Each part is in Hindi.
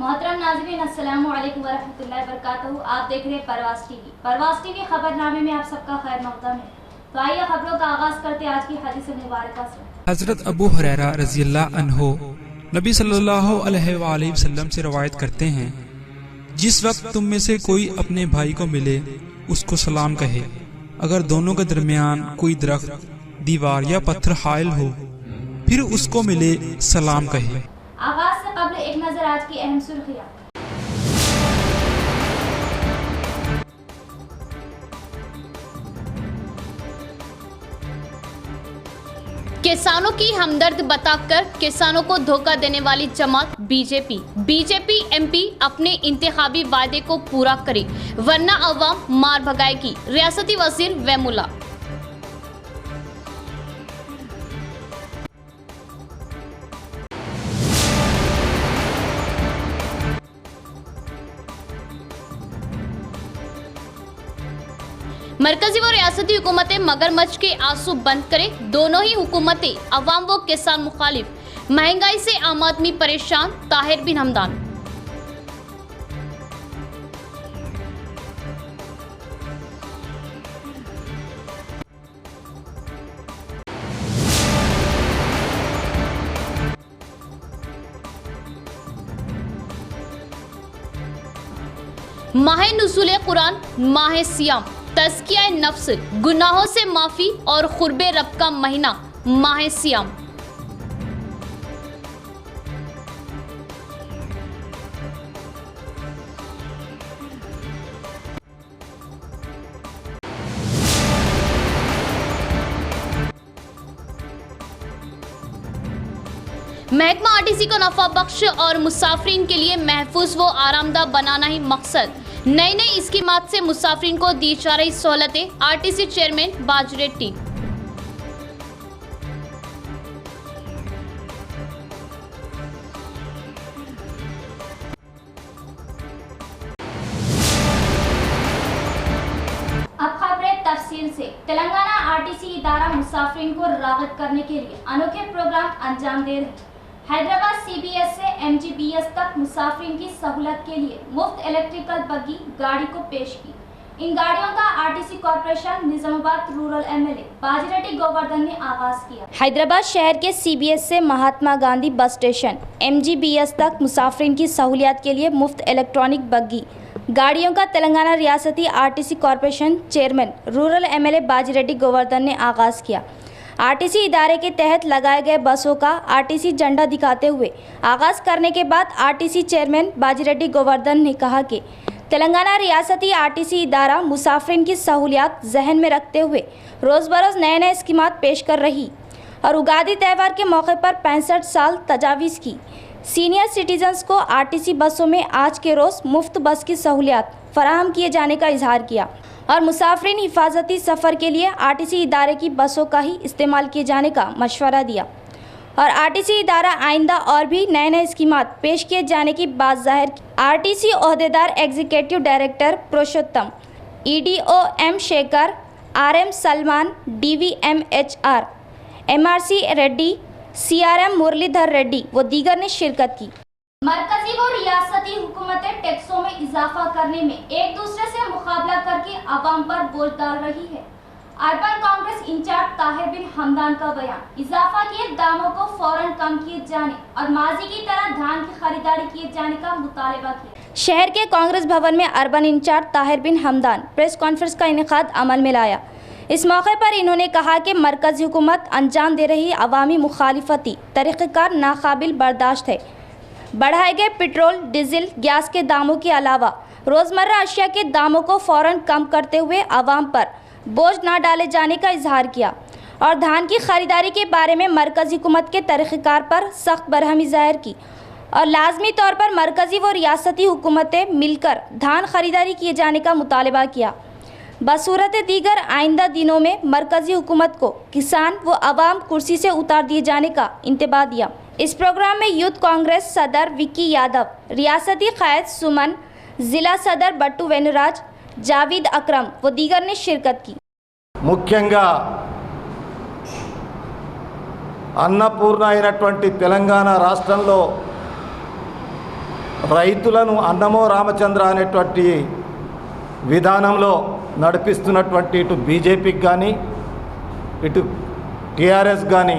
मोहतरम नाज़रीन, अस्सलामु अलैकुम वरहमतुल्लाहि वबरकातुहू। आप देख रहे हैं परवास टीवी। परवास टीवी खबरनामे में आप सबका खैर मक़दम है। तो आइए खबरों का आगाज करते हैं आज की हदीस मुबारक से। हजरत अबू हुरैरा रज़ियल्लाहु अन्हु नबी सल्लल्लाहु अलैहि वसल्लम से रवायत करते हैं, जिस वक्त तुम में से कोई अपने भाई को मिले उसको सलाम कहे। अगर दोनों के दरमियान कोई दरख्त, दीवार या पत्थर हाइल हो, फिर उसको मिले सलाम कहे। आगाज से कबल एक नजर आज की अहम सुर्खियां। किसानों की हमदर्द बताकर किसानों को धोखा देने वाली जमात बीजेपी एमपी अपने इंतखाबी वायदे को पूरा करे वरना अवाम मार भगाएगी, रियासती वजीर वेमुला। मरकजी व रियासती हुकूमतें मगरमच्छ के आंसू बंद करें। दोनों ही हुकूमतें अवाम व किसान मुखालिफ। महंगाई से आम आदमी परेशान। ताहिर बिन हमदान। माह नुज़ूल कुरान, माह सियाम, तज़किया नफ्स, गुनाहों से माफ़ी और खुर्बे रब का महीना माह सियाम। महकमा आरटीसी को नफा बख्श और मुसाफिरीन के लिए महफूज व आरामदा बनाना ही मकसद। नई नई स्कीमात से मुसाफिरीन को दी जा रही सहूलतें। RTC chairman Bajireddy. अब खबरें तफसील से। तेलंगाना आरटीसी इदारा मुसाफिरीन को राग़िब करने के लिए अनोखे प्रोग्राम अंजाम दे रहे हैं। हैदराबाद सीबीएस से एमजीबीएस तक मुसाफिरीन की सहूलत के लिए मुफ्त इलेक्ट्रिकल बग्गी गाड़ी को पेश की। इन गाड़ियों का RTC corporation Nizamabad rural MLA Bajireddy Govardhan ने आगाज किया। हैदराबाद शहर के सीबीएस से Mahatma Gandhi bus station MGBS तक मुसाफिरीन की सहूलियत के लिए मुफ्त इलेक्ट्रॉनिक बग्गी गाड़ियों का तेलंगाना रियासती RTC corporation chairman rural MLA Bajireddy Govardhan ने आगाज़ किया। आरटीसी इदारे के तहत लगाए गए बसों का आरटीसी झंडा दिखाते हुए आगाज़ करने के बाद आरटीसी चेयरमैन बाजिरेड्डी गोवर्धन ने कहा कि तेलंगाना रियासती आरटीसी इदारा मुसाफिरीन की सहूलियत जहन में रखते हुए रोज़ बरोज़ नए नए स्कीमात पेश कर रही और उगादी त्यौहार के मौके पर 65 साल तजावीज़ की सीनियर सिटीजन्स को आरटीसी बसों में आज के रोज़ मुफ्त बस की सहूलियत फराहम किए जाने का इजहार किया और मुसाफिरीन हिफाजती सफ़र के लिए आरटीसी इदारे की बसों का ही इस्तेमाल किए जाने का मशवरा दिया और आरटीसी इदारा आइंदा और भी नए नए स्कीमात पेश किए जाने की बात जाहिर की। आरटीसी ओहदेदार executive director Purushottam, EDO M Shekhar, RM Salman, DVMHR MRC Reddy, CRM Muralidhar Reddy व दीगर ने शिरकत की। मरकजी व रियासती हुकूमतें टैक्सों में इजाफा करने में एक दूसरे से मुकाबला करके अवाम पर बोझ डाल रही है। अर्बन कांग्रेस इंचार्ज ताहिर बिन हमदान का बयान। इजाफा किए दामों को फौरन कम किए जाने और माजी की तरह धान की खरीदारी किए जाने का मुतालबा किया। शहर के कांग्रेस भवन में अर्बन इंचार्ज ताहिर बिन हमदान प्रेस कॉन्फ्रेंस का इनेकाद अमल में लाया। इस मौके पर इन्होंने कहा कि मरकजी हुकूमत अंजाम दे रही अवामी मुखालिफती तरीक़ेकार नाकाबिल बर्दाश्त है। बढ़ाए गए पेट्रोल, डीजल, गैस के दामों के अलावा रोज़मर्रा अशिया के दामों को फ़ौरन कम करते हुए आवाम पर बोझ न डाले जाने का इजहार किया और धान की खरीदारी के बारे में मरकज़ी हुकूमत के तरीक़ेकार पर सख्त बरहमी ज़ाहिर की और लाजमी तौर पर मरकज़ी व रियासती हुकूमतें मिलकर धान खरीदारी किए जाने का मुतालबा किया। बसूरत दीगर आइंदा दिनों में मरकज़ी हुकूमत को किसान व अवाम कुर्सी से उतार दिए जाने का इंतबाह दिया। इस प्रोग्राम में यूथ कांग्रेस सदर विक्की यादव, रियासती क़ायद सुमन, ज़िला सदर बट्टू वेनुराज, जावेद अकरम व दीगर ने शिरकत की। मुख्यंगा अन्नपूर्ण అయినటువంటి తెలంగాణ రాష్ట్రంలో రైతులను అన్నమో రామచంద్ర అనేటువంటి విధానంలో నడిపిస్తున్నటువంటి ఇటు బీజేపీకి కానీ ఇటు టీఆర్ఎస్ కానీ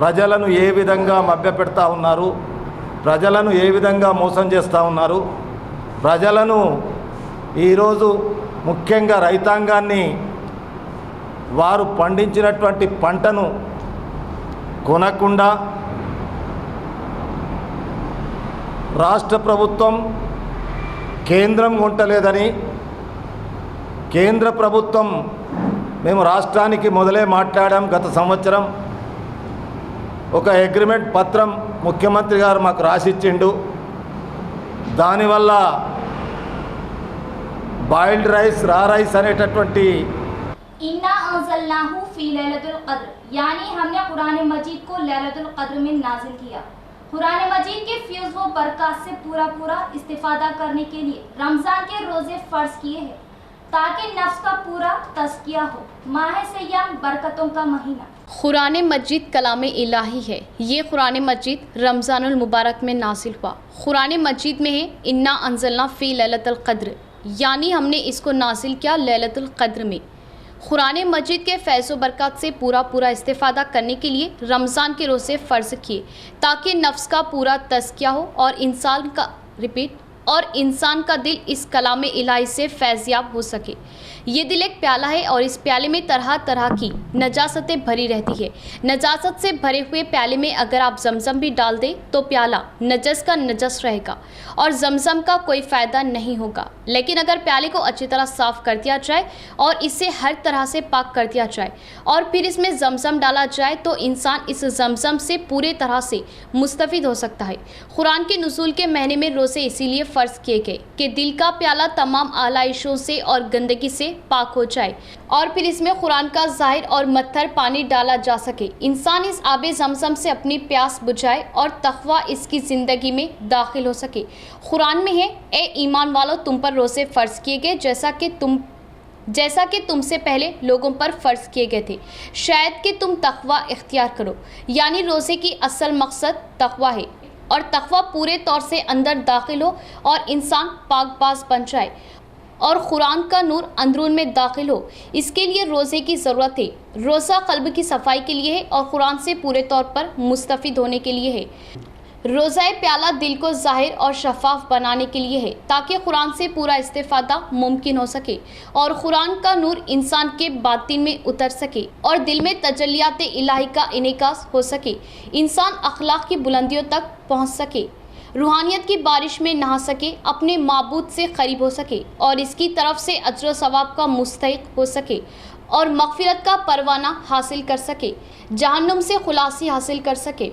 ప్రజలను ఏ విధంగా మభ్యపెడతా ఉన్నారు, ప్రజలను ఏ విధంగా మోసం చేస్తూ ఉన్నారు, ప్రజలను ఈరోజు ముఖ్యంగా రైతాంగాన్ని వారు పండించినటువంటి పంటను కొనకుండా రాష్ట్ర ప్రభుత్వం కేంద్రం కొంటలేదని, కేంద్ర ప్రభుత్వం మేము రాష్ట్రానికి మొదలే మాట్లాడాం, గత సంవత్సరం ఒక అగ్రిమెంట్ పత్రం ముఖ్యమంత్రి గారు మాకు రాసిచ్చిండు. దానివల్ల బాయిల్డ్ రైస్, రా రైస్ అనేటటువంటి इन्ना अंज़लनाहु फी लैलतुल क़द्र, यानी हमने कुरान मजीद को लैलतुल क़द्र में नाजिल किया। कुरान मजीद के फ्यूज़ व बरक़ात से पूरा इस्तिफ़ादा करने के लिए रमज़ान के रोज़े फ़र्ज़ किए हैं ताकि नफ्स का पूरा तज़किया हो। माह सय्याम बरकतों का महीना। कुरान मजीद कलाम इलाही है। ये कुरान मजीद रमज़ानुल मुबारक में नाजिल हुआ। कुरान मजीद में है इन्ना अंज़लना फ़ी लैलतुल क़द्र, यानी हमने इसको नाजिल किया लैलतुल क़द्र में। कुरान मजीद के फैज़ व बरक़ात से पूरा इस्तिफ़ादा करने के लिए रमज़ान के रोज़े फ़र्ज़ किए ताकि नफ्स का पूरा तज़किया हो और इंसान का दिल इस कलाम इलाही से फैज़याब हो सके। ये दिल एक प्याला है और इस प्याले में तरह तरह की नजासतें भरी रहती है। नजासत से भरे हुए प्याले में अगर आप जमज़म भी डाल दें तो प्याला नजस का नजस रहेगा और जमज़म का कोई फ़ायदा नहीं होगा। लेकिन अगर प्याले को अच्छी तरह साफ़ कर दिया जाए और इसे हर तरह से पाक कर दिया जाए और फिर इसमें जमज़म डाला जाए तो इंसान इस जमज़म से पूरे तरह से मुस्तफ़िद हो सकता है। कुरान के नुज़ूल के महीने में रोज़े इसीलिए फ़र्ज़ किए गए कि दिल का प्याला तमाम आलाइशों से और गंदगी से पाक हो जाए और फिर इसमें कुरान का ज़ाहिर और मत्थर पानी डाला जा सके। इंसान इस आबे ज़मज़म से अपनी प्यास बुझाए और तक़वा इसकी ज़िंदगी में दाखिल हो सके। कुरान में है, ए ईमान वालों, तुम पर रोज़े फ़र्ज़ किए गए जैसा कि तुमसे पहले लोगों पर फ़र्ज़ किए गए थे, शायद कि तुम तक़वा इख्तियार करो। यानी रोज़े की असल मकसद तक़वा है और तक़वा पूरे तौर से अंदर दाखिल हो और इंसान पाकबाज बन जाए और कुरान का नूर अंदरून में दाखिल हो, इसके लिए रोज़े की ज़रूरत है। रोज़ा क़ल्ब की सफाई के लिए है और कुरान से पूरे तौर पर मुस्तफ़िद होने के लिए है। रोज़ाए प्याला दिल को ज़ाहिर और शफ़ाफ बनाने के लिए है ताकि कुरान से पूरा इस्तिफ़ादा मुमकिन हो सके और कुरान का नूर इंसान के बातिन में उतर सके और दिल में तजल्लियात इलाही का इनेकास हो सके। इंसान अखलाक की बुलंदियों तक पहुँच सके, रूहानियत की बारिश में नहा सके, अपने माबूद से करीब हो सके और इसकी तरफ से अज्र व सवाब का मुस्तहिक हो सके और मग़फ़िरत का परवाना हासिल कर सके, जहन्नुम से खुलासी हासिल कर सके।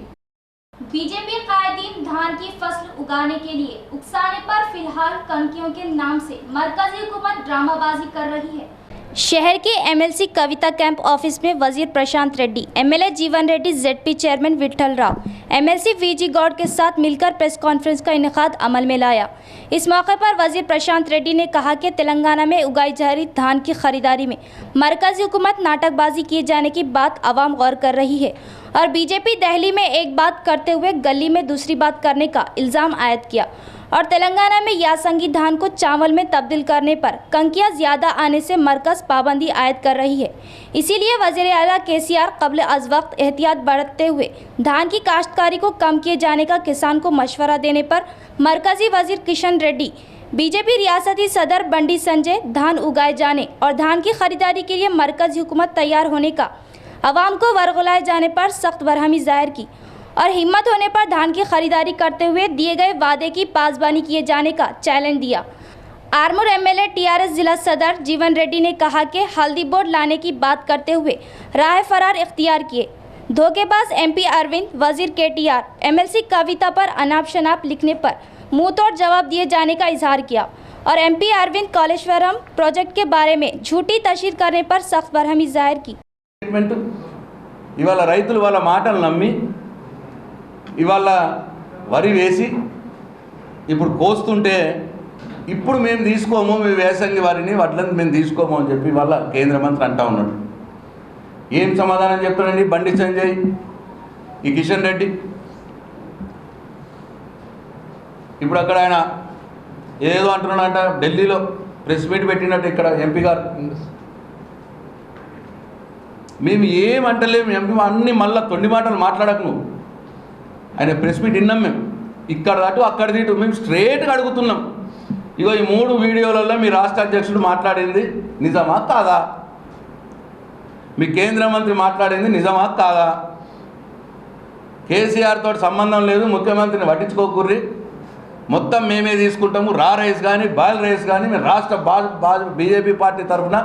बीजेपी कायदीन धान की फसल उगाने के लिए उकसाने पर फिलहाल कंकियों के नाम से मरकजी हुकूमत ड्रामाबाजी कर रही है। शहर के एमएलसी कविता कैंप ऑफिस में वजीर प्रशांत Reddy, MLA Jeevan Reddy, ZP chairman Vithal Rao, MLC VG Goud के साथ मिलकर प्रेस कॉन्फ्रेंस का इनेकाद अमल में लाया। इस मौके पर वजीर प्रशांत रेड्डी ने कहा कि तेलंगाना में उगाई जा रही धान की खरीदारी में मरकजी हुकूमत नाटकबाजी किए जाने की बात आवाम गौर कर रही है और बीजेपी दिल्ली में एक बात करते हुए गली में दूसरी बात करने का इल्ज़ाम आयद किया और तेलंगाना में यासंगी धान को चावल में तब्दील करने पर कंकियां ज़्यादा आने से मरकज़ पाबंदी आयद कर रही है। इसीलिए वज़ीर आला केसीआर क़ब्ल अज़ वक्त एहतियात बरतते हुए धान की काश्तकारी को कम किए जाने का किसान को मशवरा देने पर मरकज़ी वज़ीर किशन रेड्डी, बीजेपी रियासती सदर बंडी संजय धान उगाए जाने और धान की खरीदारी के लिए मरकज़ी हुकूमत तैयार होने का आवाम को वरगलाए जाने पर सख्त बरहमी जाहिर की और हिम्मत होने पर धान की खरीदारी करते हुए दिए गए वादे की पासबानी किए जाने का चैलेंज दिया। आरमूर एमएलए टीआरएस जिला सदर जीवन रेड्डी ने कहा कि हल्दी बोर्ड लाने की बात करते हुए राह फरार इख्तियार किए। धोखेबाज एमपी अरविंद, वजीर केटीआर, एमएलसी कविता पर अनाप शनाप लिखने पर मुंह तोड़ जवाब दिए जाने का इजहार किया और एमपी अरविंद कॉलेश्वरम प्रोजेक्ट के बारे में झूठी तशहीर करने पर सख्त बरहमी जाहिर की। ఇవాళ రైతులు వాళ్ళ మాటలు నమ్మి ఇవాళ వరి వేసి ఇప్పుడు కోస్తుంటే ఇప్పుడు మేము తీసుకోము, మేము వేసంగి వారిని వడ్లను మేము తీసుకోము అని చెప్పి వాళ్ళ కేంద్ర మంత్రి అంటా ఉన్నాడు. ఏం సమాధానం చెప్తాడండి బండి సంజయ్, ఈ కిషన్ రెడ్డి? ఇప్పుడు అక్కడ ఆయన ఏదో అంటున్నాడంట, ఢిల్లీలో ప్రెస్ మీట్ పెట్టినట్టు ఇక్కడ ఎంపీ గారు. మేము ఏమంటలేము, ఎంపీ అన్ని మళ్ళీ తొండి మాటలు మాట్లాడకు నువ్వు. ఆయన ప్రెస్ మీట్ విన్నాం మేము, ఇక్కడ అటు అక్కడ ఇటు. మేము స్ట్రేట్గా అడుగుతున్నాం, ఇగో ఈ 3 వీడియోలలో మీ రాష్ట్ర అధ్యక్షుడు మాట్లాడింది నిజమా కాదా, మీ కేంద్ర మంత్రి మాట్లాడింది నిజమా కాదా, కేసీఆర్ తోటి సంబంధం లేదు, ముఖ్యమంత్రిని పట్టించుకోకుర్రి, మొత్తం మేమే తీసుకుంటాము. రైస్ కానీ బాయిల్ రైస్ కానీ మేము రాష్ట్ర బీజేపీ పార్టీ తరఫున,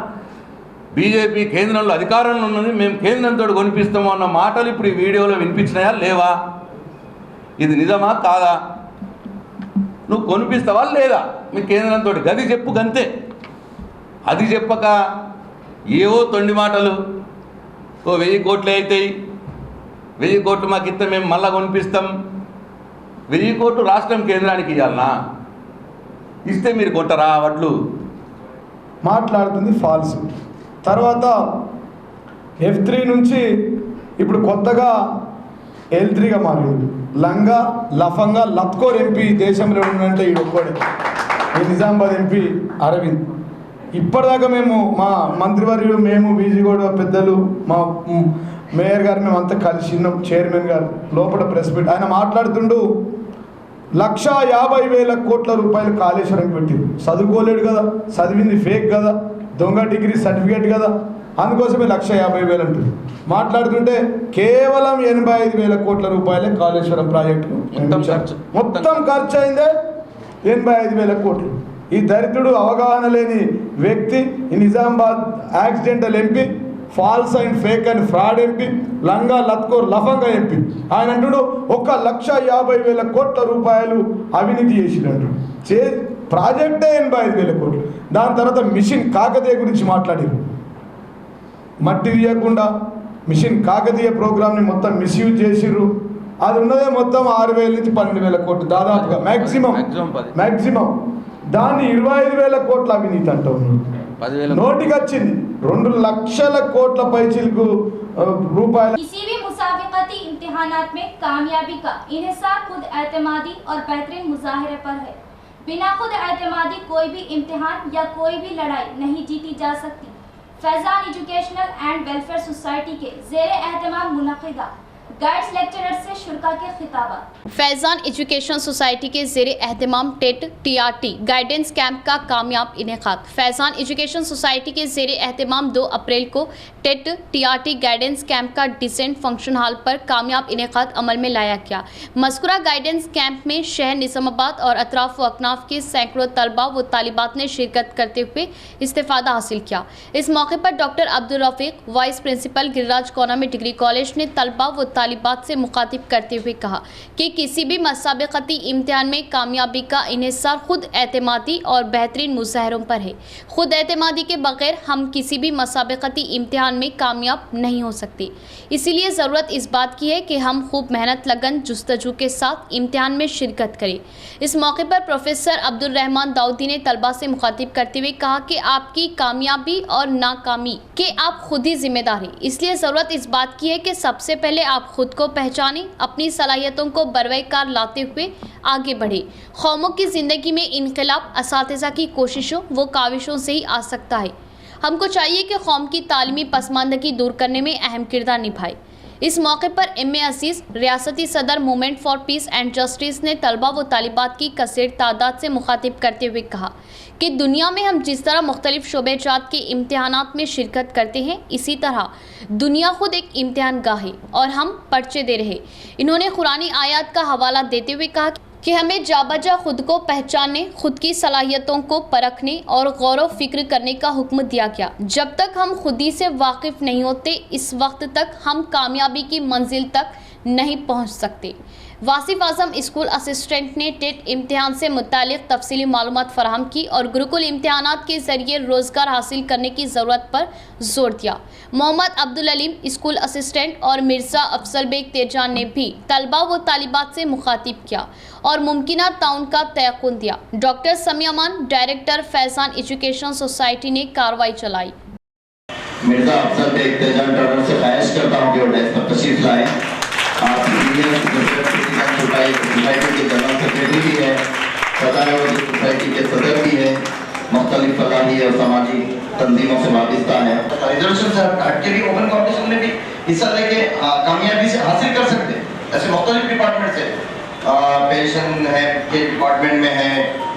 బీజేపీ కేంద్రంలో అధికారంలో ఉన్నది, మేము కేంద్రంతో కొనిపిస్తాము అన్న మాటలు ఇప్పుడు ఈ వీడియోలో వినిపించినాయా లేవా, ఇది నిజమా కాదా, నువ్వు కొనిపిస్తావా లేదా మీ కేంద్రంతో, గది చెప్పు గంతే. అది చెప్పక ఏవో తొండి మాటలు, ఓ 1000 కోట్లు అవుతాయి, 1000 కోట్లు మాకు ఇస్తే మేము మళ్ళా కొనిపిస్తాం. 1000 కోట్లు రాష్ట్రం కేంద్రానికి ఇవ్వాలనా, ఇస్తే మీరు కొట్టరా వడ్లు, మాట్లాడుతుంది ఫాల్స్. తర్వాత F3 నుంచి ఇప్పుడు కొత్తగా L3గా మారింది. లంగా లఫంగా లత్కోర్ ఎంపీ దేశంలో ఉండంటే ఈ ఒక్కడే, ఈ నిజామాబాద్ ఎంపీ అరవింద్. ఇప్పటిదాకా మేము మా మంత్రివర్యులు, మేము బీజీగూడ పెద్దలు, మా మేయర్ గారు మేము అంతా కలిసి ఉన్నాం, చైర్మన్ గారు లోపల ప్రెస్ మీట్. ఆయన మాట్లాడుతుండు 1,50,000 కోట్ల రూపాయలు కాళేశ్వరంకి పెట్టింది. చదువుకోలేడు కదా, చదివింది ఫేక్ కదా, దొంగ డిగ్రీ సర్టిఫికేట్ కదా, అందుకోసమే 1,50,000 అంటుంది. మాట్లాడుతుంటే కేవలం 85,000 కోట్ల రూపాయలే కాళేశ్వరం ప్రాజెక్టు మొత్తం ఖర్చు అయిందే 85,000 కోట్లు. ఈ దరిద్రుడు, అవగాహన లేని వ్యక్తి, ఈ Nizamabad accidental MP, false and fake and fraud MP, లంగా లత్కోర్ లఫంగా ఎంపీ. ఆయన అంటుడు 1,50,000 కోట్ల రూపాయలు అవినీతి చేసినట్టు. ప్రాజెక్టే 85,000 కోట్లు. దాని తర్వాత మిషన్ కాకతీయ గురించి మాట్లాడారు. మట్టి తీయకుండా మిషన్ కాకతీయ ప్రోగ్రామ్ని మొత్తం మిస్యూజ్ చేసిర్రు. అది ఉన్నదే మొత్తం 6,000 నుంచి 12,000 కోట్లు దాదాపుగా మ్యాక్సిమం. దాన్ని 25,000 కోట్ల అవినీతి అంటూ ఉన్నాడు. నోటికి వచ్చింది 2 లక్షల కోట్ల పైచిలకు రూపాయల. किसी भी मुसाबिकती इम्तिहानात में कामयाबी का इन्हिसार खुद एतमादी और बेहतरीन मुजाहिरे पर है। बिना खुद एतमादी कोई भी इम्तिहान या कोई भी लड़ाई नहीं जीती जा सकती। Faizan educational and welfare society के ज़ेरे एहतमाम मुनक़िदा गाइड्स लेक्चरर से शुरा के खिताबात। फैजान एजुकेशन सोसाइटी के ज़ेरे एहतमाम टेट TRT गाइडेंस कैंप का कामयाब इनेकाद। फैजान एजुकेशन सोसाइटी के ज़ेरे एहतमाम 2 अप्रैल को टेट TRT गाइडेंस कैंप का डिसेंट फंक्शन हॉल पर कामयाब इनेकाद अमल में लाया गया। मज़कूरा गाइडेंस कैंप में शहर निज़ामाबाद और अतराफ व अकनाफ के सैकड़ों तलबा व तालिबात ने शिरकत करते हुए इस्तेफ़ादा हासिल किया। इस मौके पर doctor Abdul Rafiq, vice principal Giriraj कौनामी डिग्री कॉलेज ने तलबा व तालिबात से मुखातिब करते हुए कहा कि किसी भी मुसाबिकती इम्तिहान में कामयाबी का इन्हिसार खुद एतमादी और बेहतरीन मुजाहिरों पर है। खुद एतमादी के बगैर हम किसी भी मुसाबिकती इम्तिहान में कामयाब नहीं हो सकते। इसीलिए ज़रूरत इस बात की है कि हम खूब मेहनत, लगन, जुस्तजू के साथ इम्तिहान में शिरकत करें। इस मौके पर प्रोफेसर अब्दुल रहमान दाऊदी ने तलबा से मुखातिब करते हुए कहा कि आपकी कामयाबी और नाकामी के आप खुद ही जिम्मेदार हैं। इसलिए ज़रूरत इस बात की है कि सबसे पहले आप खुद को पहचानें, अपनी सलाहियतों को बरवकार लाते हुए आगे बढ़े। कौमों की ज़िंदगी में इनकलाब असातिज़ा की कोशिशों व काविशों से ही आ सकता है। हमको चाहिए कि कौम की तालीमी पसमानदगी दूर करने में अहम किरदार निभाए। इस मौके पर MA असीस, रियासती सदर movement for piece and justice ने तलबा व तालिबात की कसीर तादाद से मुखातिब करते हुए कहा कि दुनिया में हम जिस तरह मुख्तलिफ शोबेजात के इम्तिहानात में शिरकत करते हैं, इसी तरह दुनिया खुद एक इम्तिहान गाह है और हम पर्चे दे रहे। इन्होंने कुरानी आयात का हवाला देते हुए कहा कि हमें जाबजा खुद को पहचानने, खुद की सलाहियतों को परखने और गौर व फिक्र करने का हुक्म दिया गया। जब तक हम खुद ही से वाकिफ़ नहीं होते, इस वक्त तक हम कामयाबी की मंजिल तक नहीं पहुंच सकते। वासिफ आजम स्कूल असिस्टेंट ने टेट इम्तिहान से मुतालिक तफसीली मालूमात फराहम की और गुरुकुल इम्तिहानात के ज़रिए रोज़गार हासिल करने की ज़रूरत पर जोर दिया। मोहम्मद अब्दुल अलीम स्कूल असिस्टेंट और मिर्ज़ा अफजल बेग तेजान ने भी तलबा व तालिबात से मुखातिब किया और मुमकिना ताउन का तयक़ुन दिया। डॉक्टर समियामान, डायरेक्टर फैजान एजुकेशन सोसाइटी ने कार्रवाई चलाई। मिर्ज़ा अफजल बेग तेजान टर्नर से ख्वाहिश करता हूँ कि वो डेस्क पर तशरीफ लाएं। सोसाइटी के जनरल सेक्रेटरी भी है, सदानंद सोसाइटी के सदस्य भी है, मुख्तलिफ फलाही और सामाजिक तंजीमों से वाबस्ता है। रिजर्वेशन से हट के भी ओपन कॉम्पिटिशन में भी हिस्सा लेके कामयाबी से हासिल कर सकते हैं। ऐसे मुख्तलिफ डिपार्टमेंट से पेंशन है के डिपार्टमेंट में है,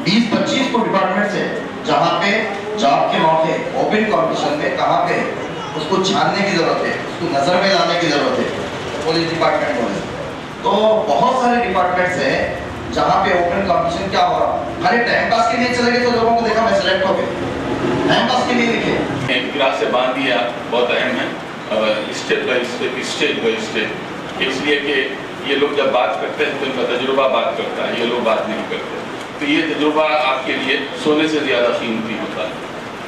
20-25 को डिपार्टमेंट से जहाँ पे जॉब के मौके ओपन कॉम्पिटिशन में कहाँ पे उसको छानने की जरूरत है, उसको नजर में लाने की जरूरत है। पुलिस डिपार्टमेंट बोले तो बहुत सारे डिपार्टमेंट्स हैं जहाँ पे ओपन कॉम्पिटिशन क्या हो रहा है। खाली टाइम पास के लिए चले गए तो लोगों को देखा मैं सिलेक्ट हो गए, टाइम पास के लिए लिखे। ग्रास से बांध दिया बहुत अहम है, स्टेप बाय स्टेप, इसलिए कि ये लोग जब बात करते हैं तो इनका तजुर्बा बात करता है, ये लोग बात नहीं करते। तो ये तजुर्बा आपके लिए सोने से ज़्यादा कीमती होता है।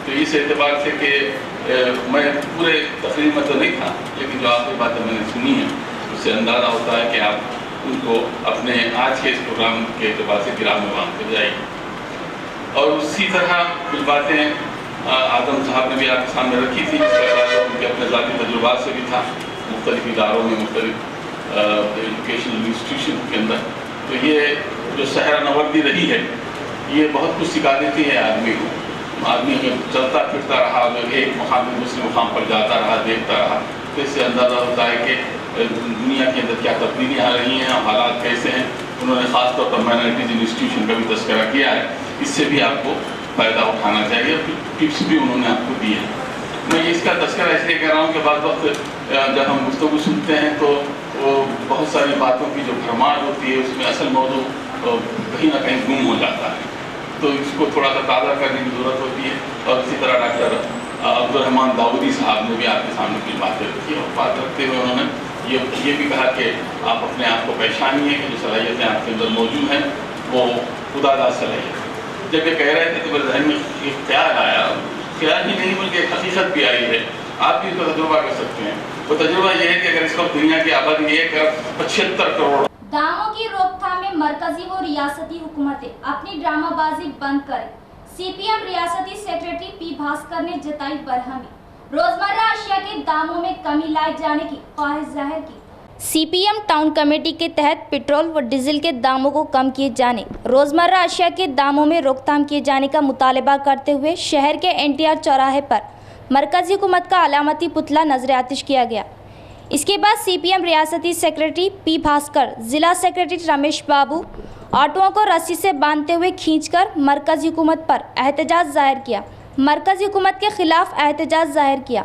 तो इस एतबार से कि मैं पूरे तकरीर में तो नहीं था, लेकिन जो आपकी बातें मैंने सुनी है उससे अंदाज़ा होता है कि आप उनको अपने आज के इस प्रोग्राम के एतबार से गिराम में बांध कर जाएंगे। और उसी तरह कुछ बातें आदम साहब ने भी आपके सामने रखी थी, जिसका उनके अपने ज़ाती तजुर्बात से भी था, मुख्तलिफ इदारों में, मुख्तलिफ एजुकेशनल इंस्टीट्यूशन के अंदर। तो ये जो सहरा नवर्दी रही है ये बहुत कुछ सिखा देती है आदमी को। आदमी चलता फिरता रहा, एक मुकाम से दूसरे मुकाम पर जाता रहा, देखता रहा, तो इससे अंदाज़ा होता है कि दुनिया के अंदर क्या तब्दीलियाँ आ रही हैं, हालात कैसे हैं। उन्होंने ख़ासतौर पर माइनॉरिटीज़ इंस्टीट्यूशन का भी तस्करा किया है, इससे भी आपको फ़ायदा उठाना चाहिए। टिप्स भी उन्होंने आपको दिए हैं। मैं इसका तस्करा इसलिए कह रहा हूँ कि बाद वक्त जब हम गुफ्तगू सुनते हैं तो वो बहुत सारी बातों की जो भरमार होती है उसमें असल मौजू कहीं ना कहीं गुम हो जाता है। तो इसको थोड़ा सा ताज़ा करने की ज़रूरत होती है। और इसी तरह डॉक्टर अब्दुर्रहमान दाऊदी साहब ने भी आपके सामने कुछ बातें रखी और बात रखते हुए उन्होंने ये भी कहा कि आप अपने आप को पहचानिए कि जो सलाहियतें आपके अंदर मौजूद हैं वो खुदादाद सलाहियत। जब ये कह रहे थे तो मेरे जहन में एक ख्याल आया, ख्याल ही नहीं बल्कि एक हकीकत भी आई है, आप भी इसका तजुर्बा कर सकते हैं। वो तजुर्बा ये है कि अगर इसको दुनिया की आबादी 1.75 करोड़। दामों की रोकथाम में मरकजी व रियासती हुकूमतें अपनी ड्रामाबाजी बंद करें। सीपीएम रियासती सेक्रेटरी पी भास्कर ने जताई बरहमी। रोजमर्रा अशिया के दामों में कमी लाए जाने की ख्वाहिश जाहिर की। सीपीएम टाउन कमेटी के तहत पेट्रोल व डीजल के दामों को कम किए जाने, रोजमर्रा अशिया के दामों में रोकथाम किए जाने का मुतालबा करते हुए शहर के एनटीआर चौराहे पर मरकजी हुकूमत का अलामती पुतला नजर आतिश किया गया। इसके बाद सीपीएम रियासती सेक्रेटरी पी भास्कर, जिला सेक्रेटरी रमेश बाबू ऑटोओं को रस्सी से बांधते हुए खींचकर मरकजी हुकूमत पर एहतजाज जाहिर किया। मरकजी हुकूमत के खिलाफ एहतजाज जाहिर किया।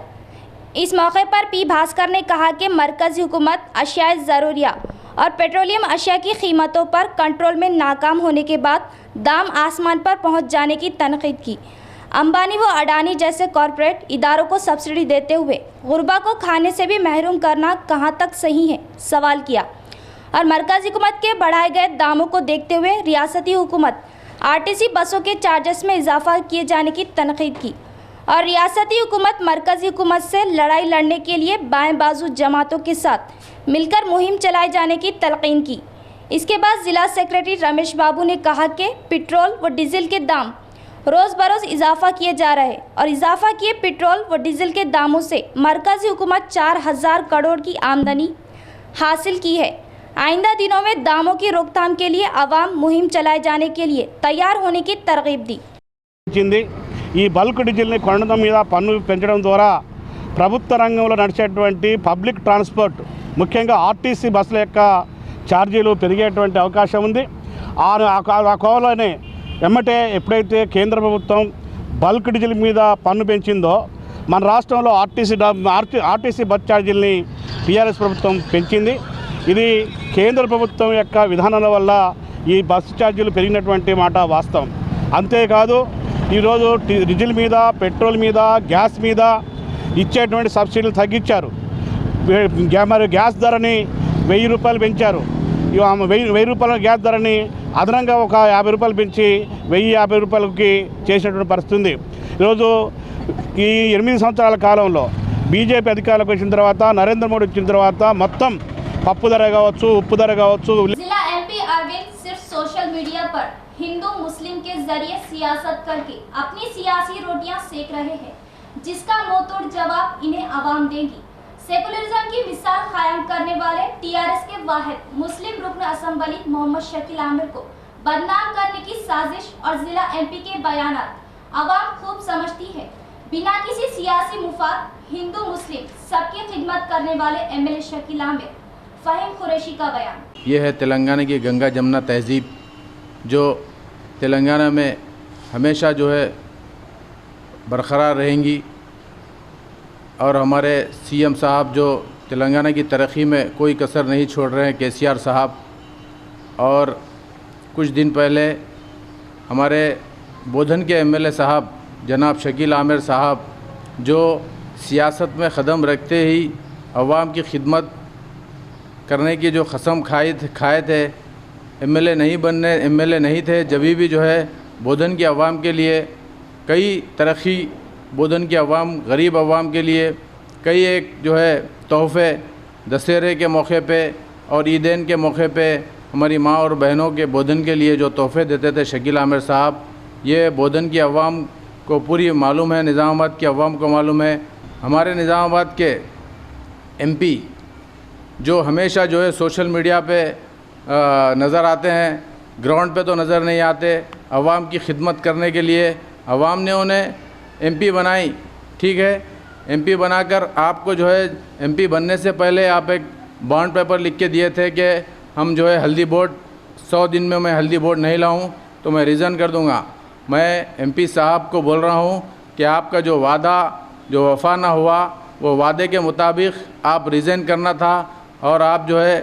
इस मौके पर पी भास्कर ने कहा कि मरकजी हुकूमत अशियाए ज़रूरिया और पेट्रोलियम अशिया की कीमतों पर कंट्रोल में नाकाम होने के बाद दाम आसमान पर पहुंच जाने की तनकीद की। अंबानी व अडानी जैसे कॉरपोरेट इदारों को सब्सिडी देते हुए गुरबा को खाने से भी महरूम करना कहां तक सही है, सवाल किया। और मरकजी हुकूमत के बढ़ाए गए दामों को देखते हुए रियासती हुकूमत आरटीसी बसों के चार्जेस में इजाफा किए जाने की तनकीद की और रियासती हुकूमत मरकजी हुकूमत से लड़ाई लड़ने के लिए बाएं बाजू जमातों के साथ मिलकर मुहिम चलाए जाने की तलकीन की। इसके बाद जिला सेक्रेटरी रमेश बाबू ने कहा कि पेट्रोल व डीजल के दाम रोज़ बरोज़ इजाफा किए जा रहे और इजाफा किए पेट्रोल व डीजल के दामों से मरकजी हुकूमत 4000 करोड़ की आमदनी हासिल की है। आइंदा दिनों में दामों की रोकथाम के लिए आवाम मुहिम चलाए जाने के लिए तैयार होने की तरगीब दी। ఈ బల్క్ డీజిల్ని కొనడం మీద పన్ను పెంచడం ద్వారా ప్రభుత్వ రంగంలో నడిచేటువంటి పబ్లిక్ ట్రాన్స్పోర్ట్ ముఖ్యంగా ఆర్టీసీ బస్సుల యొక్క ఛార్జీలు పెరిగేటువంటి అవకాశం ఉంది. ఆ కోవలోనే ఎమ్మటే ఎప్పుడైతే కేంద్ర ప్రభుత్వం బల్క్ డీజిల్ మీద పన్ను పెంచిందో మన రాష్ట్రంలో ఆర్టీసీ బస్ ఛార్జీల్ని టీఆర్ఎస్ ప్రభుత్వం పెంచింది. ఇది కేంద్ర ప్రభుత్వం యొక్క విధానాల వల్ల ఈ బస్సు ఛార్జీలు పెరిగినటువంటి మాట వాస్తవం. అంతేకాదు ఈరోజు డీజిల్ మీద, పెట్రోల్ మీద, గ్యాస్ మీద ఇచ్చేటువంటి సబ్సిడీలు తగ్గించారు. మరి గ్యాస్ ధరని 1000 రూపాయలు పెంచారు. 1000 రూపాయల గ్యాస్ ధరని అదనంగా ఒక 50 రూపాయలు పెంచి 1050 రూపాయలకి చేసినటువంటి పరిస్థితి ఉంది. ఈరోజు ఈ 8 సంవత్సరాల కాలంలో బీజేపీ అధికారంలోకి వచ్చిన తర్వాత, నరేంద్ర మోడీ వచ్చిన తర్వాత మొత్తం పప్పు ధర కావచ్చు, ఉప్పు ధర కావచ్చు. जिला एमपी अरविंद सिर्फ सोशल मीडिया पर हिंदू मुस्लिम के जरिए सियासत करके अपनी सियासी रोटियां सेक रहे हैं, जिसका मुंह तोड़ जवाब इन्हें आवाम देगी। सेकुलरिज्म की मिसाल कायम करने वाले टीआरएस के वाहिद मुस्लिम रुकन असम्बली मोहम्मद शकील आमिर को बदनाम करने की साजिश और जिला एमपी के बयानात आवाम खूब समझती है। बिना किसी सियासी मुफाद हिंदू मुस्लिम सबकी खिदमत करने वाले एमएलए शकील आमिर। फ़हीम कुरैशी का बयान। ये है तेलंगाना की गंगा जमुना तहजीब जो तेलंगाना में हमेशा जो है बरकरार रहेंगी और हमारे सीएम साहब जो तेलंगाना की तरक्की में कोई कसर नहीं छोड़ रहे हैं, केसीआर साहब। और कुछ दिन पहले हमारे बोधन के एमएलए साहब जनाब शकील आमिर साहब जो सियासत में कदम रखते ही अवाम की खिदमत करने की जो कसम खाए थे, एमएलए नहीं थे, जभी भी जो है बोधन की अवाम के लिए कई तरक्की, बोधन की अवाम गरीब अवाम के लिए कई एक जो है तोहफ़े दशहरे के मौके पे और ईदैन के मौके पे हमारी माँ और बहनों के बोधन के लिए जो तोहफ़े देते थे शकील आमिर साहब, ये बोधन की अवाम को पूरी मालूम है, निज़ामाबाद की अवाम को मालूम है। हमारे निज़ामाबाद के एमपी जो हमेशा जो है सोशल मीडिया पे नज़र आते हैं, ग्राउंड पे तो नज़र नहीं आते। अवाम की खिदमत करने के लिए अवाम ने उन्हें एमपी बनाई, ठीक है। एमपी बनाकर आपको जो है एमपी बनने से पहले आप एक बॉन्ड पेपर लिख के दिए थे कि हम जो है हल्दी बोर्ड 100 दिन में मैं हल्दी बोर्ड नहीं लाऊं तो मैं रिज़ाइन कर दूंगा। मैं एमपी साहब को बोल रहा हूं कि आपका जो वादा जो वफा ना हुआ, वो वादे के मुताबिक आप रिज़ाइन करना था और आप जो है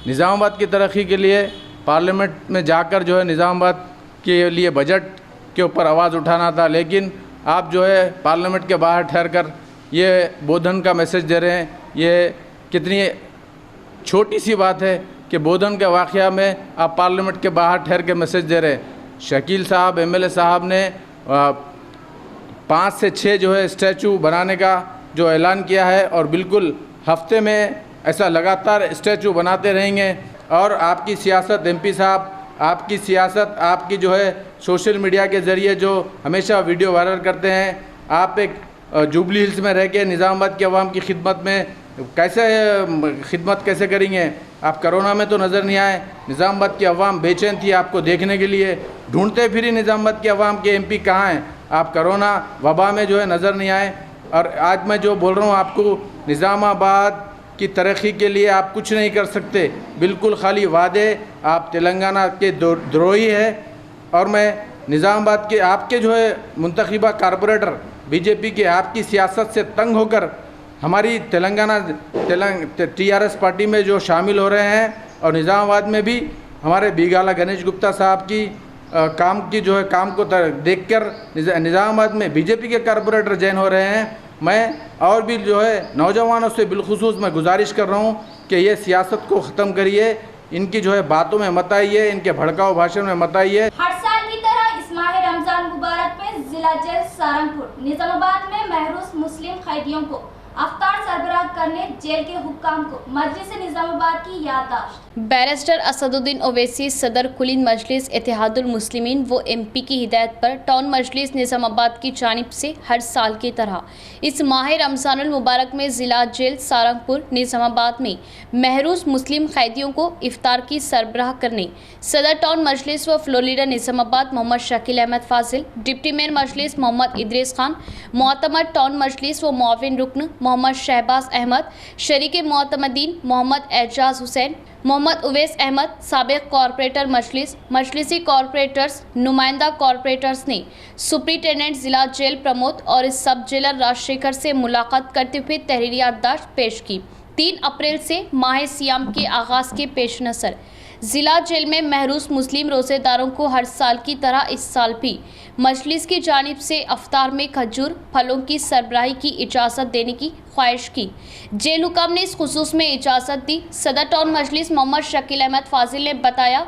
निज़ामाबाद की तरक्की के लिए पार्लियामेंट में जाकर जो है निज़ामाबाद के लिए बजट के ऊपर आवाज़ उठाना था। लेकिन आप जो है पार्लियामेंट के बाहर ठहर कर ये बोधन का मैसेज दे रहे हैं। ये कितनी छोटी सी बात है कि बोधन के वाक़या में आप पार्लियामेंट के बाहर ठहर के मैसेज दे रहे हैं। शकील साहब एमएलए साहब ने 5 से 6 जो है स्टैचू बनाने का जो ऐलान किया है और बिल्कुल हफ्ते में ऐसा लगातार स्टैचू बनाते रहेंगे। और आपकी सियासत एमपी साहब, आपकी सियासत, आपकी जो है सोशल मीडिया के ज़रिए जो हमेशा वीडियो वायरल करते हैं, आप एक जुबली हिल्स में रह के निज़ामाबाद की आवाम की खिदमत में खिदमत कैसे करेंगे? आप कोरोना में तो नज़र नहीं आए, निज़ामाबाद की आवाम बेचैन थी आपको देखने के लिए, ढूंढते फिरी निज़ामाबाद की आवाम के एमपी कहाँ हैं। आप कोरोना वबा में जो है नज़र नहीं आए। और आज मैं जो बोल रहा हूँ आपको, निज़ामाबाद की तरक्की के लिए आप कुछ नहीं कर सकते, बिल्कुल खाली वादे। आप तेलंगाना के द्रोही है। और मैं निज़ामाबाद के आपके जो है मुंतखबा कारपोरेटर बीजेपी के आपकी सियासत से तंग होकर हमारी तेलंगाना टीआरएस पार्टी में जो शामिल हो रहे हैं और निज़ामाबाद में भी हमारे बिगाला गणेश गुप्ता साहब की काम को देखकर निज़ामाबाद में बीजेपी के कारपोरेटर जॉइन हो रहे हैं। मैं और भी जो है नौजवानों से बिलखुसूस मैं गुजारिश कर रहा हूँ कि ये सियासत को ख़त्म करिए, इनकी जो है बातों में मत आइए, इनके भड़काऊ भाषण में मत आइए। हर साल की तरह इस माह रमजान मुबारक में जिला जेल सारंगपुर निजामाबाद में महरूस मुस्लिम कैदियों को अफ्तार सरबराह करने जेल के हुक्काम को मजलिस निजामाबाद की याददाश्त। बैरिस्टर असदुद्दीन ओवैसी सदर कुलीन मजलिस इत्तेहादुल मुस्लिमीन वो एमपी की हिदायत पर टाउन मजलिस निजामाबाद की जानिब से हर साल की तरह इस माह रमजानुल मुबारक में ज़िला जेल सारंगपुर निजामाबाद में महरूस मुस्लिम कैदियों को इफ्तार की सरबराह करने सदर टाउन मजलिस व फ्लोर लीडर निजामाबाद मोहम्मद शकील अहमद फाजिल, डिप्टी मेयर मजलिस मोहम्मद इद्रीस खान, मोअतमद टाउन मजलिस व मुआविन रुकन मोहम्मद शहबाज अहमद, शरीक मोअतमदीन मोहम्मद एजाज हुसैन, मोहम्मद उवैस अहमद, साबिक कॉरपोरेटर मजलिसी कॉरपोरेटर्स, नुमाइंदा कॉरपोरेटर्स ने सुप्रिंटेंडेंट जिला जेल प्रमोद और सब जेलर राजशेखर से मुलाकात करते हुए तहरीरी याददाश्त पेश की। 3 अप्रैल से माह सियाम के आगाज़ के पेश नज़र ज़िला जेल में महरूस मुस्लिम रोज़ेदारों को हर साल की तरह इस साल भी मजलिस की जानिब से अफ्तार में खजूर फलों की सरबराही की इजाज़त देने की ख्वाहिश की। जेल हुकाम ने इस खुसूस में इजाज़त दी। सदर टाउन मजलिस मोहम्मद शकील अहमद फाजिल ने बताया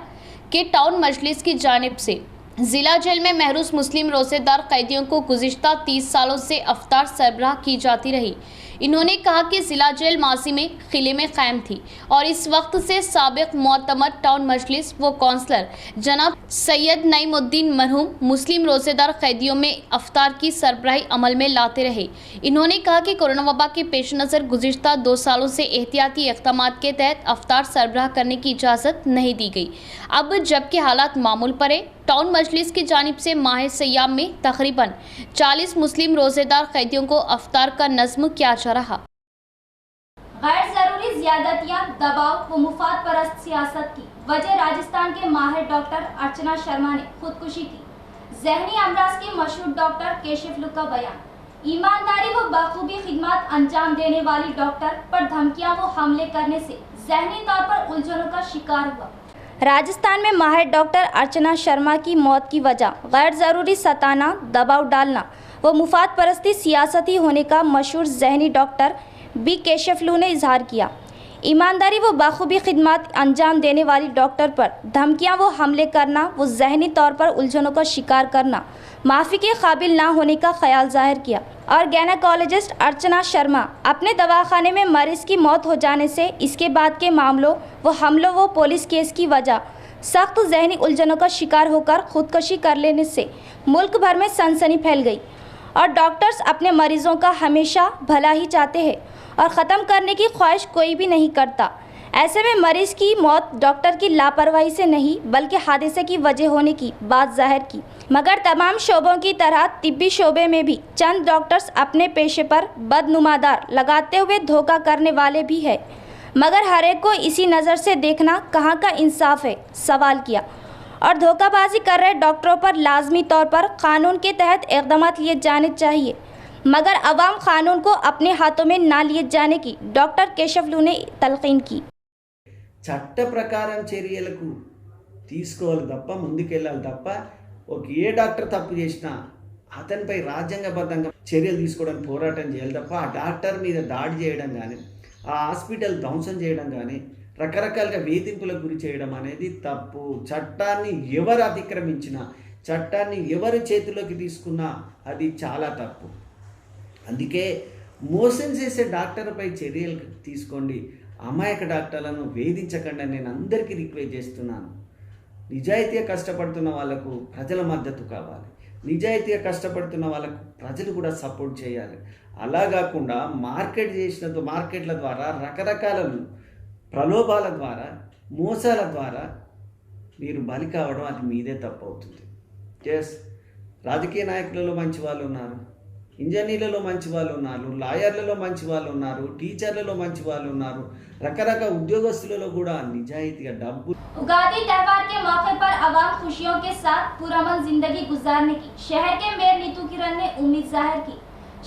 कि टाउन मजलिस की जानिब से ज़िला जेल में महरूस मुस्लिम रोज़ेदार कैदियों को गुज़िश्ता 30 सालों से अफ्तार सरबराह की जाती रही। इन्होंने कहा कि जिला जेल माजी में किले में कायम थी और इस वक्त से साबिक मोतमद टाउन मजलिस व काउंसलर जनाब सैयद नईमुद्दीन मरहूम मुस्लिम रोजेदार कैदियों में अफ्तार की सरबराही अमल में लाते रहे। इन्होंने कहा कि कोरोना वबा के पेश नज़र गुज़िश्ता 2 सालों से एहतियाती इक़दाम के तहत अफ्तार सरबराह करने की इजाज़त नहीं दी गई। अब जबकि हालात मामूल पर है, टाउन मजलिस की जानिब से माह सयाम में तकरीबन 40 मुस्लिम रोजेदार कैदियों को अफ्तार का नज़्म किया जा रहा। गैर जरूरी ज़्यादतियाँ, दबाव व मुफाद परस्त सियासत की वजह राजस्थान के माहिर डॉक्टर अर्चना शर्मा ने खुदकुशी की। ज़हनी अमराज के मशहूर डॉक्टर केशिफलू का बयान। ईमानदारी व बखूबी खिदमत अंजाम देने वाली डॉक्टर पर धमकियां व हमले करने से ज़हनी तौर पर उलझनों का शिकार हुआ। राजस्थान में माहिर डॉक्टर अर्चना शर्मा की मौत की वजह गैर ज़रूरी सताना, दबाव डालना व मुफाद परस्ती सियासती होने का मशहूर ज़हनी डॉक्टर बी केशिफलू ने इजहार किया। ईमानदारी व बखूबी खिदमत अंजाम देने वाली डॉक्टर पर धमकियां व हमले करना व ज़हनी तौर पर उलझनों का शिकार करना माफ़ी के काबिल ना होने का ख्याल जाहिर किया। और गैनाकोलॉजिस्ट अर्चना शर्मा अपने दवाखाने में मरीज़ की मौत हो जाने से इसके बाद के मामलों व हमलों व पुलिस केस की वजह सख्त ज़हनी उलझनों का शिकार होकर खुदकुशी कर लेने से मुल्क भर में सनसनी फैल गई। और डॉक्टर्स अपने मरीज़ों का हमेशा भला ही चाहते हैं और ख़त्म करने की ख्वाहिश कोई भी नहीं करता। ऐसे में मरीज़ की मौत डॉक्टर की लापरवाही से नहीं बल्कि हादसे की वजह होने की बात जाहिर की। मगर तमाम शोबों की तरह तिब्बी शोबे में भी चंद डॉक्टर्स अपने पेशे पर बदनुमादार लगाते हुए धोखा करने वाले भी हैं। मगर हर एक को इसी नज़र से देखना कहाँ का इंसाफ है, सवाल किया। और धोखाबाजी कर रहे डॉक्टरों पर लाजमी तौर पर कानून के तहत इक़दाम लिए जाने चाहिए, मगर अवाम कानून को अपने हाथों में ना लिए जाने की डॉक्टर केशवलू ने तलकीन की। చట్ట ప్రకారం చర్యలకు తీసుకోవాలి తప్ప ముందుకెళ్ళాలి తప్ప ఏ డాక్టర్ తప్పు చేసినా అతనిపై రాజ్యాంగబద్ధంగా చర్యలు తీసుకోవడానికి పోరాటం చేయాలి తప్ప ఆ డాక్టర్ మీద దాడి చేయడం కానీ ఆ హాస్పిటల్ ధ్వంసం చేయడం కానీ రకరకాలుగా వేధింపులకు గురి చేయడం అనేది తప్పు. చట్టాన్ని ఎవరు అతిక్రమించినా చట్టాన్ని ఎవరు చేతిలోకి తీసుకున్నా అది చాలా తప్పు. అందుకే మోసం చేసే డాక్టర్పై చర్యలు తీసుకోండి, అమాయక డాక్టర్లను వేధించకుండా నేను అందరికీ రిక్వెస్ట్ చేస్తున్నాను. నిజాయితీగా కష్టపడుతున్న వాళ్ళకు ప్రజల మద్దతు కావాలి, నిజాయితీగా కష్టపడుతున్న వాళ్ళకు ప్రజలు కూడా సపోర్ట్ చేయాలి. అలా కాకుండా మార్కెట్ల ద్వారా రకరకాల ప్రలోభాల ద్వారా మోసాల ద్వారా మీరు బలి కావడం అది మీదే తప్పు అవుతుంది. రాజకీయ నాయకులలో మంచి వాళ్ళు ఉన్నారు, ఇంజనీర్లలో మంచి వాళ్ళు ఉన్నారు, లాయర్లలో మంచి వాళ్ళు ఉన్నారు, టీచర్లలో మంచి వాళ్ళు ఉన్నారు, రకరకాల ఉద్యోగస్తులలో కూడా నిజాయితీగా డబ్బు. उगादी त्यौहार के मौके पर आवाम खुशियों के साथ पुरअमन जिंदगी गुजारने की शहर के मेयर नीतू किरण ने उम्मीद जाहिर की।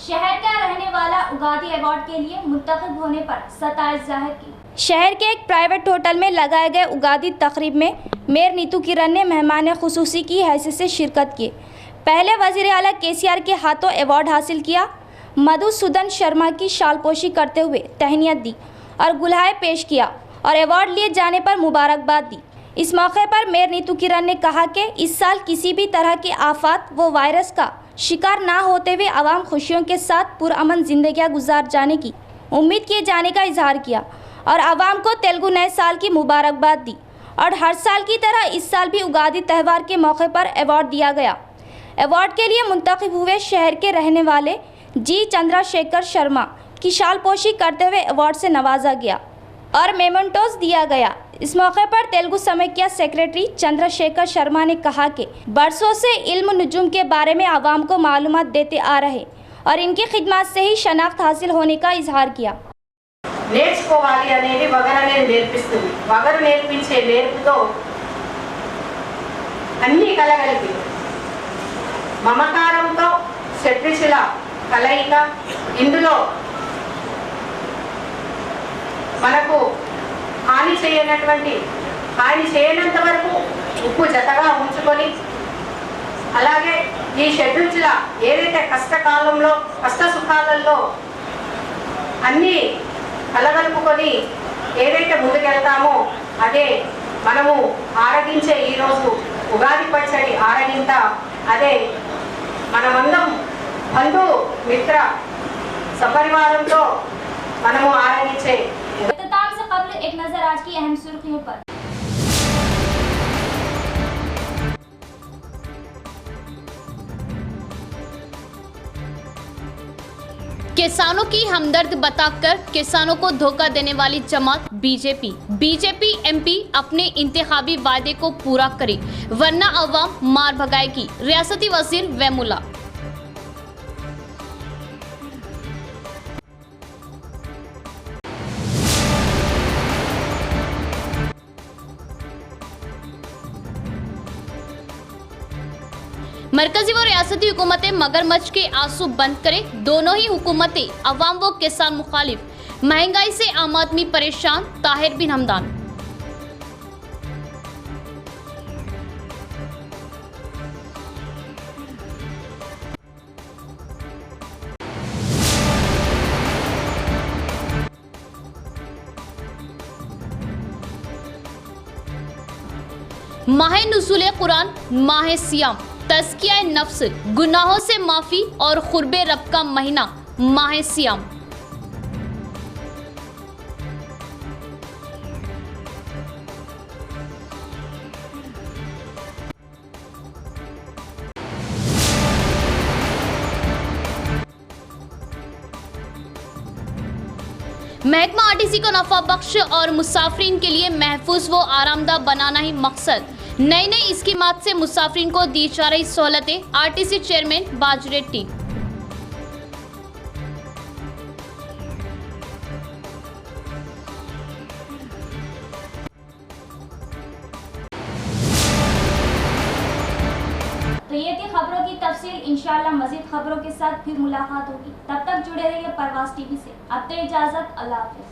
शहर का रहने वाला उगादी अवार्ड के लिए मुंतखब होने पर सताइश जाहिर की। शहर के एक प्राइवेट होटल में लगाए गए उगादी तकरीब में मेयर नीतू किरण ने मेहमान खुसूसी की हैसियत से शिरकत की। पहले वज़ीर आला केसीआर के हाथों अवार्ड हासिल किया। मधुसूदन शर्मा की शालपोशी करते हुए तहनीत दी और गुलहार पेश किया और अवार्ड लिए जाने पर मुबारकबाद दी। इस मौके पर मेयर नीतू किरण ने कहा कि इस साल किसी भी तरह के आफात व वायरस का शिकार ना होते हुए आवाम खुशियों के साथ पुरअमन जिंदगियां गुजार जाने की उम्मीद किए जाने का इजहार किया और आवाम को तेलुगु नए साल की मुबारकबाद दी। और हर साल की तरह इस साल भी उगादी त्यौहार के मौके पर अवार्ड दिया गया। अवार्ड के लिए मुंतखब हुए शहर के रहने वाले जी चंद्रशेखर शर्मा की शालपोशी करते हुए अवार्ड से नवाजा गया और मेमेंटोस दिया गया। इस मौके पर तेलुगु समाख्या सेक्रेटरी चंद्रशेखर शर्मा ने कहा कि बरसों से इल्म नुजुम के बारे में आवाम को मालूमात देते आ रहे और इनकी खिदमत से ही शनाख्त हासिल होने का इजहार किया। నేర్చుకోవాలి అనేది వగర అనేది నేర్పిస్తుంది. వగర నేర్పించే నేర్పుతో అన్ని కలగలిపి మమకారంతో శత్రుశిల కలయిక ఇందులో మనకు హాని చేయనంత వరకు ఉప్పు జతగా ఉంచుకొని అలాగే ఈ షెడ్యూల్స్ల ఏదైతే కష్టకాలంలో కష్ట సుఖాలలో అన్నీ కలగలుపుకొని ఏదైతే ముందుకెళ్తామో అదే మనము ఆరగించే ఈరోజు ఉగాది పచ్చడి ఆరగింత. అదే మనమందరం బంధు మిత్ర సపరివారంతో మనము ఆరగించే इख्तिताम से कबल एक नजर आज की अहम सुर्खियों पर। किसानों की हमदर्द बताकर किसानों को धोखा देने वाली जमात बीजेपी एमपी अपने इंतखाबी वादे को पूरा करे वरना अवाम मार भगाएगी, रियासती वजीर वेमुला। मरकजी व रियासती हुकूमतें मगरमच्छ के आंसू बंद करें। दोनों ही हुकूमतें अवाम व किसान मुखालिफ। महंगाई से आम आदमी परेशान। ताहिर बिन हमदान। माह नुज़ूल कुरान, माह सियाम, तज़किया नफ्स, गुनाहों से माफ़ी और खुर्बे रब का महीना माह सियाम। महकमा आरटीसी को नफा बख्श और मुसाफिरीन के लिए महफूज व आरामदा बनाना ही मकसद। नई नई स्कीमात से मुसाफिरीन को दी जा रही सहूलतें। RTC chairman Bajireddy. तो ये थी खबरों की तफसील। इंशाअल्लाह मजीद खबरों के साथ फिर मुलाकात होगी। तब तक जुड़े रहिए परवाज़ टीवी से। अब तो इजाजत, अल्लाह हाफ़िज़।